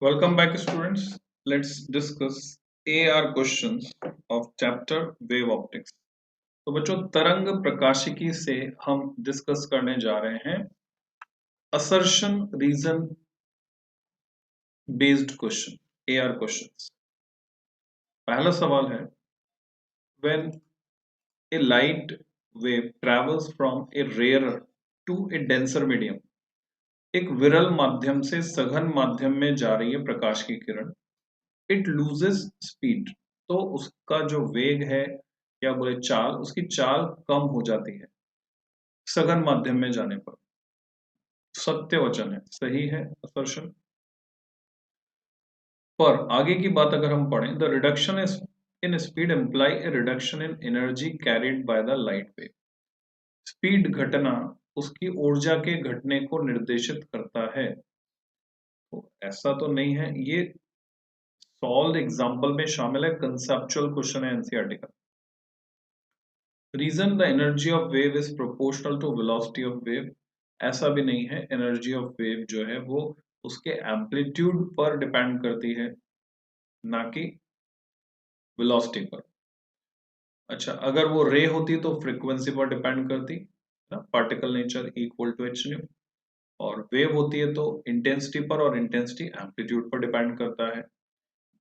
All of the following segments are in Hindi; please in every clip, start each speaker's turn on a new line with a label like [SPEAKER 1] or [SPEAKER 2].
[SPEAKER 1] Welcome back, students. Let's discuss AR questions of chapter Wave Optics. तो बच्चों, तरंग प्रकाशिकी से हम डिस्कस करने जा रहे हैं assertion reason based question, AR questions. पहला सवाल है, when a light wave travels from a rarer to a denser medium, एक विरल माध्यम से सघन माध्यम में जा रही है प्रकाश की किरण, इट लूजेस स्पीड, तो उसका जो वेग है या बोले चाल, उसकी चाल कम हो जाती है सघन माध्यम में जाने पर। सत्य वचन है, सही है असर्शन। पर आगे की बात अगर हम पढ़ें, the reduction in speed imply A reduction in energy carried by the light wave. Speed घटना उसकी ऊर्जा के घटने को निर्देशित करता है। तो ऐसा तो नहीं है, ये सॉल्व एग्जाम्पल में शामिल है, कंसेप्चुअल क्वेश्चन है एनसीईआरटी का। Reason the energy of wave is proportional to velocity of wave, ऐसा भी नहीं है। एनर्जी ऑफ वेव जो है वो उसके एम्पलीट्यूड पर डिपेंड करती है, ना कि वेलोसिटी पर। अच्छा, अगर वो रे होती तो फ्रीक्वेंसी पर डिपेंड करती ना, particle nature equal to h nu. और वेव होती है तो इंटेंसिटी पर, और इंटेंसिटी एम्पलीट्यूड पर डिपेंड करता है।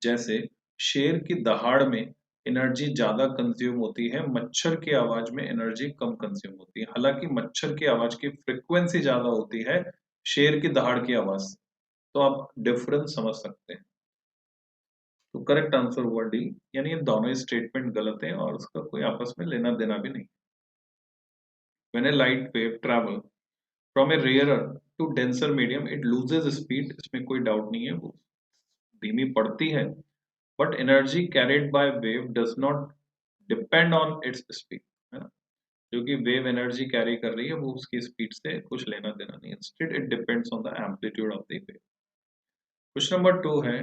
[SPEAKER 1] जैसे शेर की दहाड़ में एनर्जी ज्यादा कंज्यूम होती है, मच्छर की आवाज में एनर्जी कम कंज्यूम होती है। हालांकि मच्छर की आवाज की फ्रिक्वेंसी ज्यादा होती है शेर की दहाड़ की आवाज से, तो आप डिफरेंस समझ सकते हैं। तो करेक्ट आंसर हुआ डी, यानी ये दोनों ही स्टेटमेंट गलत है और उसका कोई आपस में लेना देना भी नहीं। When a light wave travel from a rarer to denser medium, it loses speed, इसमें कोई डाउट नहीं है, वो धीमी पड़ती है। But energy carried by wave does not depend on its speed, है ना। जो कि वेव एनर्जी कैरी कर रही है वो उसकी स्पीड से कुछ लेना देना नहीं है। Instead it depends on the amplitude of the wave. Question number 2 है,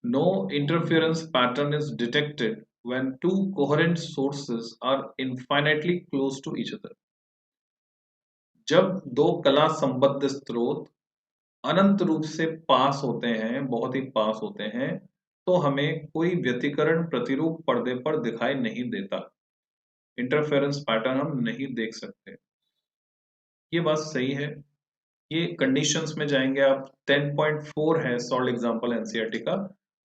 [SPEAKER 1] no interference pattern is detected when two coherent sources are infinitely close to each other. जब दो कला संबद्ध स्रोत अनंत रूप से पास होते हैं, बहुत ही पास होते हैं, तो हमें कोई व्यतिकरण प्रतिरूप पर्दे पर दिखाई नहीं देता। इंटरफेरेंस पैटर्न हम नहीं देख सकते। ये बात सही है। ये कंडीशंस में जाएंगे आप, 10.4 है सॉल्व एग्जांपल एनसीईआरटी का,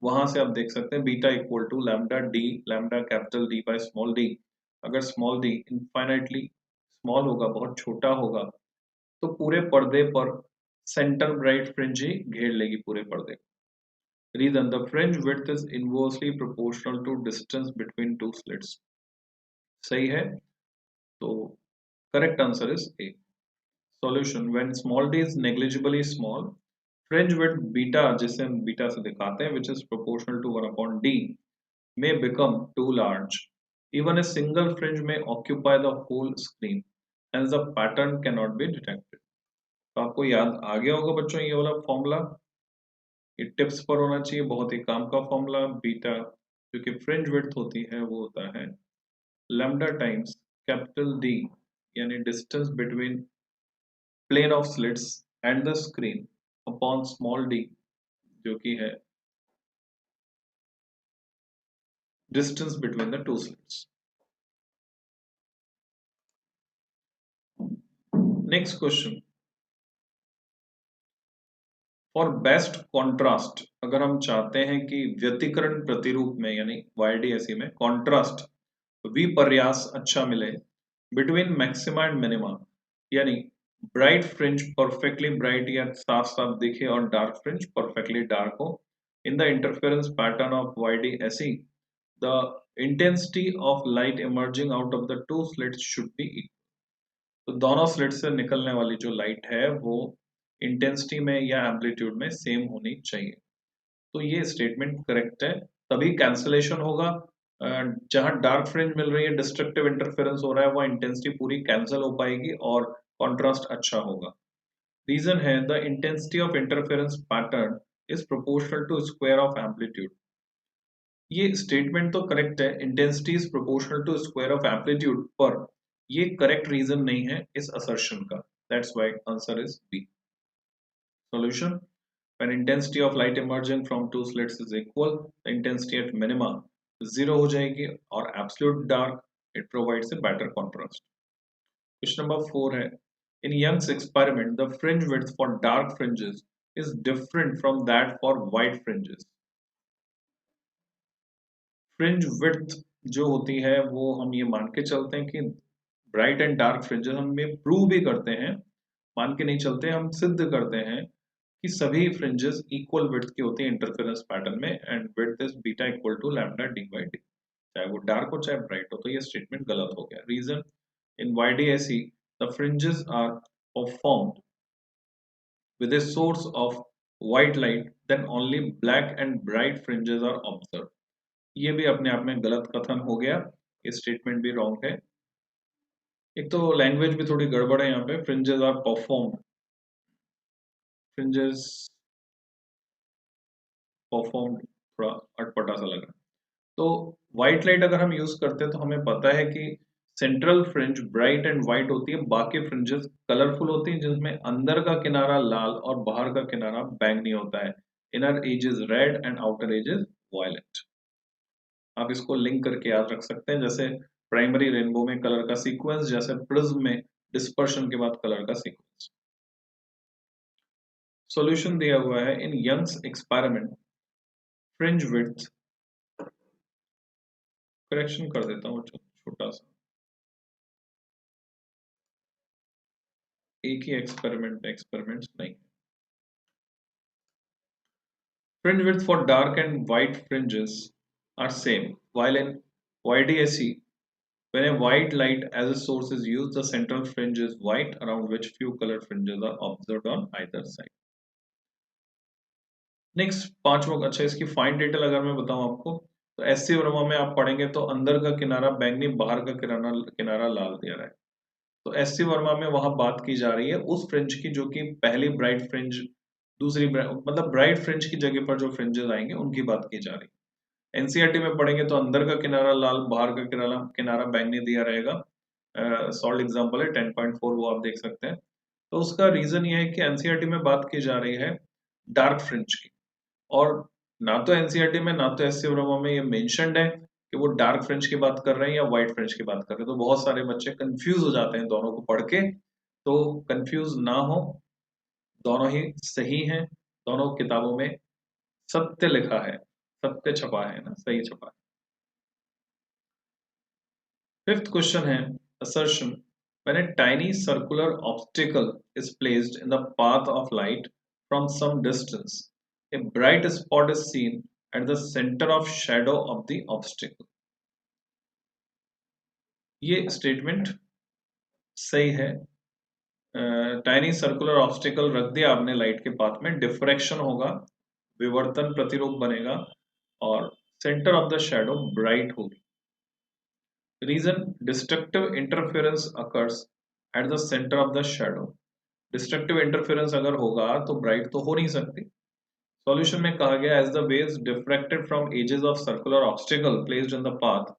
[SPEAKER 1] वहां से आप देख सकते हैं beta equal to lambda D, lambda capital D by small d. अगर स्मॉल डी इनफाइनाइटली स्मॉल होगा, बहुत छोटा होगा, तो पूरे पर्दे पर सेंटर ब्राइट फ्रिंज ही घेर लेगी पूरे पर्दे को। Reason the fringe width is inversely proportional to distance between two slits. सही है, तो correct answer is A. Solution, when small d is negligibly small, fringe width beta, जिसे हम बीटा से दिखाते हैं, which is proportional to 1 upon d, may become too large. Even a single fringe may occupy the whole screen, hence the pattern cannot be detected. तो आपको याद आ गया होगा बच्चों ये वाला फॉर्मूला, ये टिप्स पर होना चाहिए, बहुत ही काम का फॉर्मूला। बीटा जो कि फ्रिंज विड्थ होती है वो होता है लैम्डा टाइम्स कैपिटल डी, यानी distance between plane of slits and the screen, upon small d जो कि है distance between the two slits. Next question, for best contrast, अगर हम चाहते हैं कि व्यतिकरण प्रतिरूप में यानी YDSE में कॉन्ट्रास्ट विपर्यास अच्छा मिले बिटवीन मैक्सिमा एंड मिनिमा, यानी ब्राइट फ्रिंज परफेक्टली ब्राइट या साफ साफ दिखे और डार्क फ्रिंज परफेक्टली डार्क हो, in the interference pattern of YDSE the intensity of light emerging out of the two slits should be equal. तो दोनों स्लिट से निकलने वाली जो लाइट है वो इंटेंसिटी में या एम्पलीट्यूड में सेम होनी चाहिए। तो ये स्टेटमेंट करेक्ट है, तभी कैंसलेशन होगा। जहां डार्क फ्रिंज मिल रही है, डिस्ट्रक्टिव इंटरफेरेंस हो रहा है, वो इंटेंसिटी पूरी कैंसिल हो पाएगी और कॉन्ट्रास्ट अच्छा होगा। रीजन है, the intensity of interference pattern is proportional to square of amplitude. ये स्टेटमेंट तो करेक्ट है, intensity is proportional to square of amplitude, पर ये करेक्ट रीजन नहीं है इस असर्शन का। That's why answer is B. Solution, When intensity of light emerging from two slits is equal, the intensity at minima zero हो जाएगी और absolute dark it provides a better contrast. Question number 4 है in Young's experiment the fringe width for dark fringes is different from that for white fringes. Fringe width जो होती है वो हम ये मान के चलते हैं कि ब्राइट एंड डार्क फ्रिंजेस हम ये प्रूव भी करते हैं, मान के नहीं चलते, हम सिद्ध करते हैं कि सभी फ्रिंजेस इक्वल विड्थ की होती है इंटरफेरेंस पैटर्न में and width is beta equal to lambda D by d, चाहे वो डार्क हो चाहे ब्राइट हो। तो ये स्टेटमेंट गलत हो गया। Reason in YDSE the fringes are performed with a source of white light then only black and bright fringes are observed। ये भी अपने आप में गलत कथन हो गया, ये स्टेटमेंट भी रॉन्ग है। एक तो लैंग्वेज भी थोड़ी गड़बड़ है यहाँ पे, fringes are performed, fringes performed थोड़ा अटपटा सा लग रहा है। तो व्हाइट लाइट अगर हम यूज करते हैं तो हमें पता है कि central fringe bright and white होती है, बाकी फ्रिंजेस कलरफुल होती हैं जिसमें अंदर का किनारा लाल और बाहर का किनारा बैंगनी होता है। Inner edge is red and outer edge is violet. आप इसको लिंक करके याद रख सकते हैं, जैसे प्राइमरी रेनबो में कलर का सीक्वेंस, जैसे प्रिज्म में डिस्पर्शन के बाद कलर का सीक्वेंस। सॉल्यूशन दिया हुआ है in Young's experiment fringe width, correction कर देता हूँ छोटा सा, एक ही एक्सपेरिमेंट्स नहीं। Fringe width for dark and white fringes are same, while in YDSE, when a white light as a source is used, the central fringe is white, around which few colored fringes are observed on either side. Next पांचवा, अच्छा इसकी फाइन डिटेल अगर मैं बताऊं आपको, तो SC वर्मा में आप पढ़ेंगे तो अंदर का किनारा बैंगनी, बाहर का किनारा लाल दिया रहा है। तो SC वर्मा में वहां बात की जा रही है उस फ्रिंज की जो कि पहली ब्राइट फ्रिंज, दूसरी मतलब ब्राइट फ्रिंज की जगह पर जो फ्रिंजेस आएंगे उनकी बात की जा रही है। एनसीईआरटी में पढ़ेंगे तो अंदर का किनारा लाल, बाहर का किनारा बैंगनी दिया रहेगा। सॉल्ड एग्जांपल है 10.4, वो आप देख सकते हैं। तो उसका रीजन ये है कि एनसीईआरटी में बात की जा रही है डार्क फ्रिंज की, और ना तो एनसीईआरटी में ना तो एससी वर्मा में ये मेंशन्ड है कि वो डार्क फ्रिंज की बात कर रहे हैं या व्हाइट फ्रिंज की बात कर रहे हैं। तो बहुत सारे बच्चे कंफ्यूज हो जाते हैं दोनों को पढ़ के, तो कंफ्यूज ना हो, दोनों ही सही हैं, दोनों किताबों में सत्य लिखा है, सत्य छपा है ना, सही छपा है। फिफ्थ क्वेश्चन है assertion when a tiny circular obstacle is placed in the path of light from some distance, a bright spot is seen at the center of shadow of the obstacle। ये स्टेटमेंट सही है। टाइनी सर्कुलर ऑब्स्टिकल रख दिया आपने लाइट के पाथ में, डिफ्रैक्शन होगा, विवर्तन प्रतिरूप बनेगा और centre of the shadow bright होगी। Reason destructive interference occurs at the centre of the shadow. Destructive interference अगर होगा तो ब्राइट तो हो नहीं सकती। सॉल्यूशन में कहा गया as the waves diffracted from edges of circular obstacle placed in the path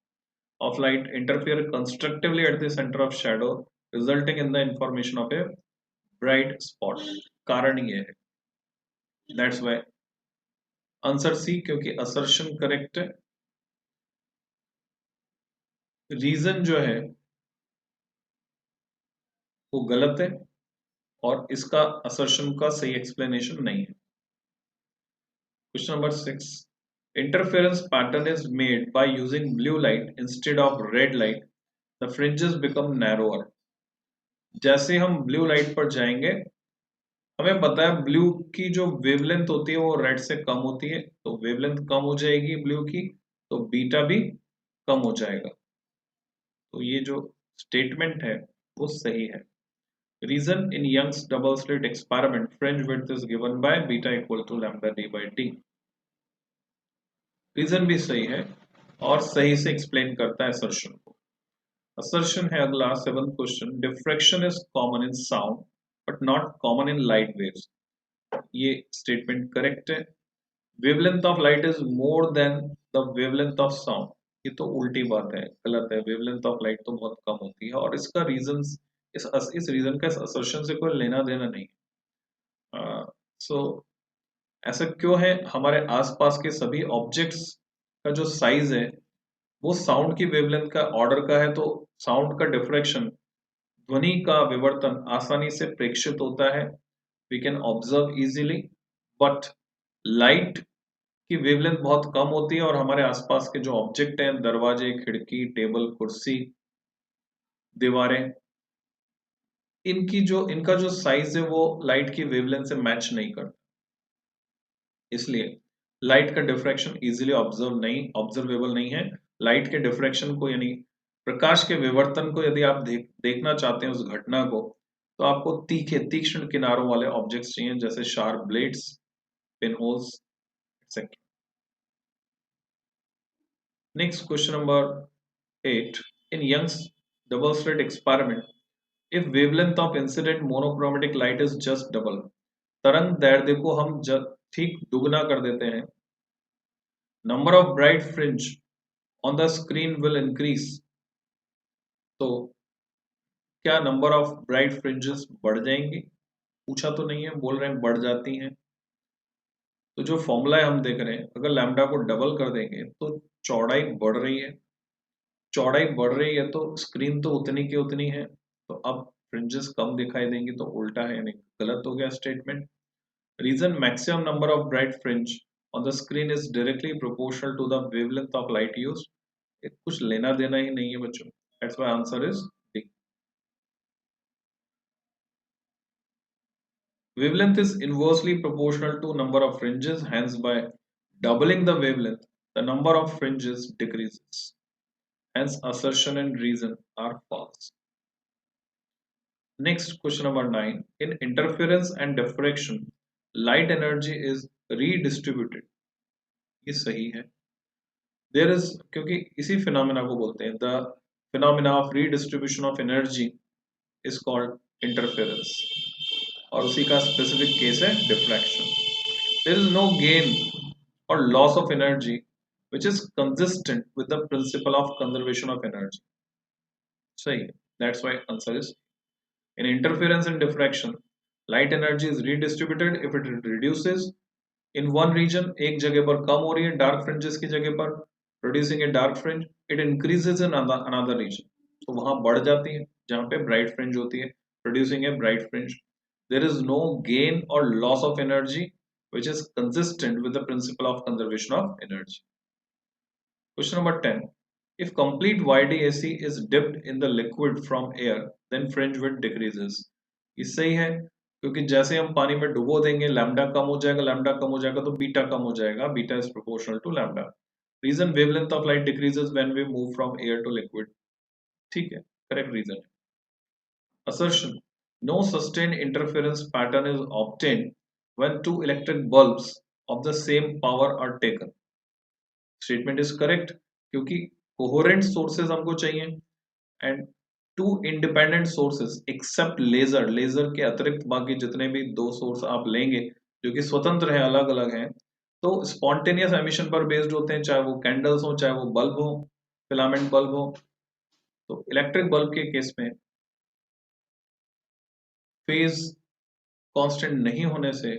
[SPEAKER 1] of light interfere constructively at the center of shadow resulting in the information of a bright spot। कारण ये है, that's why आंसर सी, क्योंकि assertion करेक्ट है। रीजन जो है वो गलत है और इसका assertion का सही एक्सप्लेनेशन नहीं है। Question number 6, interference pattern is made by using blue light instead of red light, the fringes become narrower। जैसे हम ब्लू लाइट पर जाएंगे, हमें पता है ब्लू की जो वेवलेंथ होती है वो रेड से कम होती है, तो वेवलेंथ कम हो जाएगी ब्लू की, तो बीटा भी कम हो जाएगा। तो ये जो स्टेटमेंट है वो सही है। Reason in Young's double slit experiment fringe width is given by beta equal to lambda D by d. Reason भी सही है और सही से एक्सप्लेन करता है असर्शन को। असर्शन है अगला 7th question, diffraction is common in sound but not common in light waves. ये स्टेटमेंट करेक्ट है। Wavelength of light is more than the wavelength of sound, ये तो उल्टी बात है, गलत है। वेवलेंथ ऑफ लाइट तो बहुत कम होती है और इसका रीजन, इस रीजन का असर्शन से कोई लेना देना नहीं। सो ऐसा क्यों है? हमारे आसपास के सभी ऑब्जेक्ट्स का जो साइज है वो साउंड की वेवलेंथ का ऑर्डर का है, तो साउंड का डिफ्रैक्शन, ध्वनि का विवर्तन आसानी से प्रेक्षित होता है, we can observe easily. But light की वेवलेंथ बहुत कम होती है और हमारे आसपास के जो ऑब्जेक्ट हैं, दरवाजे, खिड़की, टेबल, कुर्सी, दीवारें, इनका जो साइज है वो लाइट की वेवलेंथ से मैच नहीं करता। इसलिए लाइट का डिफ्रैक्शन इजीली ऑब्जर्वेबल नहीं है। लाइट के डिफ्रैक्शन को, यानी प्रकाश के विवर्तन को यदि आप देखना चाहते हैं उस घटना को, तो आपको तीक्ष्ण किनारों वाले ऑब्जेक्ट्स चाहिए, जैसे sharp blades, pin holes, etcetera. Next question number 8, in Young's double slit experiment, if wavelength of incident monochromatic light is just double, तरंग दैर्ध्य को हम ठीक दुगना कर देते हैं, number of bright fringe on the screen will increase, तो क्या नंबर ऑफ ब्राइट फ्रिंजेस बढ़ जाएंगी? पूछा तो नहीं है, बोल रहे हैं बढ़ जाती हैं। तो जो फॉर्मूला है हम देख रहे हैं, अगर लैम्डा को डबल कर देंगे तो चौड़ाई बढ़ रही है, चौड़ाई बढ़ रही है तो स्क्रीन तो उतनी की उतनी है, तो अब फ्रिंजेस कम दिखाई देंगी, तो उल्टा है, यानी गलत हो गया statement. Reason, maximum number of bright fringe on the screen is directly proportional to the wavelength of light used. कुछ लेना देना ही नहीं है बच्चों, that's why answer is D. Wavelength is inversely proportional to number of fringes, hence by doubling the wavelength, the number of fringes decreases. Hence assertion and reason are false. Next, question number 9. In interference and diffraction, light energy is redistributed. ये सही है। There is, क्योंकि इसी phenomena को बोलते हैं, the phenomena of redistribution of energy is called interference, और उसी का specific case है diffraction. There is no gain or loss of energy which is consistent with the principle of conservation of energy. सही, that's why answer is in interference and diffraction, light energy is redistributed if it reduces in one region, एक जगह पर कम हो रही है dark fringes की जगह पर, producing a dark fringe, it increases in another region, तो वहां बढ़ जाती है जहां पे bright fringe होती है, producing a bright fringe. There is no gain or loss of energy which is consistent with the principle of conservation of energy. Question number 10. If complete YDAC is dipped in the liquid from air, then fringe width decreases. ये सही है, क्योंकि जैसे हम पानी में डुबो देंगे लैम्डा कम हो जाएगा, लैम्डा कम हो जाएगा तो बीटा कम हो जाएगा, beta is proportional to lambda. Reason, wavelength of light decreases when we move from air to liquid. ठीक है, correct reason. Assertion, no sustained interference pattern is obtained when two electric bulbs of the same power are taken. Statement is correct, क्योंकि कोहेरेंट सोर्सेज हमको चाहिए and two independent sources except laser, laser के अतिरिक्त बाकी जितने भी दो सोर्स आप लेंगे जो कि स्वतंत्र हैं, अलग अलग हैं, तो स्पॉन्टेनियस एमिशन पर बेस्ड होते हैं, चाहे वो कैंडल्स हो, चाहे वो बल्ब हो, फिलामेंट बल्ब हो। तो इलेक्ट्रिक बल्ब के केस में फेज कांस्टेंट नहीं होने से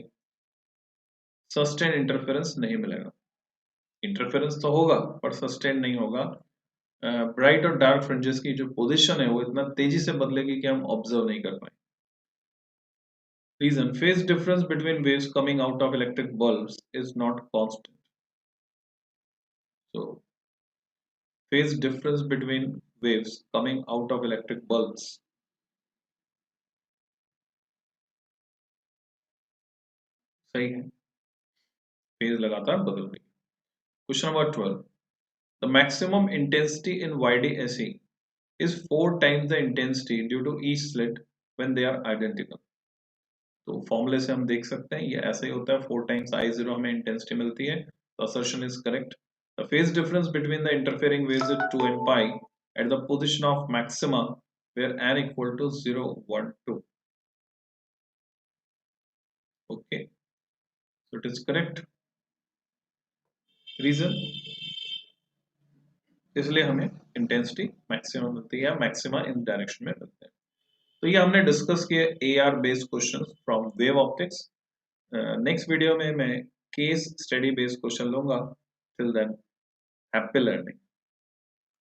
[SPEAKER 1] सस्टेन इंटरफेरेंस नहीं मिलेगा। इंटरफेरेंस तो होगा पर सस्टेन नहीं होगा। ब्राइट और डार्क फ्रिंजेस की जो पोजीशन है वो इतना तेजी से बदलेगी कि हम ऑब्जर्व नहीं कर पाए। Reason, phase difference between waves coming out of electric bulbs is not constant, so phase difference between waves coming out of electric bulbs, सही है, फेज लगातार बदल रही है। Question number 12, the maximum intensity in YDAC is 4 times the intensity due to each slit when they are identical. तो फॉर्मूले से हम देख सकते हैं ये ऐसे ही होता है, 4 टाइम्स I0 हमें इंटेंसिटी मिलती है, तो assertion is correct. The phase difference between the interfering waves is 2 and pi at the position of maxima where n equal to 0, 1, 2. Okay, so it is correct. Reason, इसलिए हमें इंटेंसिटी मैक्सिमम मिलती है, मैक्सिमा इन डायरेक्शन में मिलते हैं। तो ये हमने डिस्कस किए AR based questions from wave optics. Next video में मैं केस स्टडी बेस्ड क्वेश्चन लूंगा। Till than happy learning.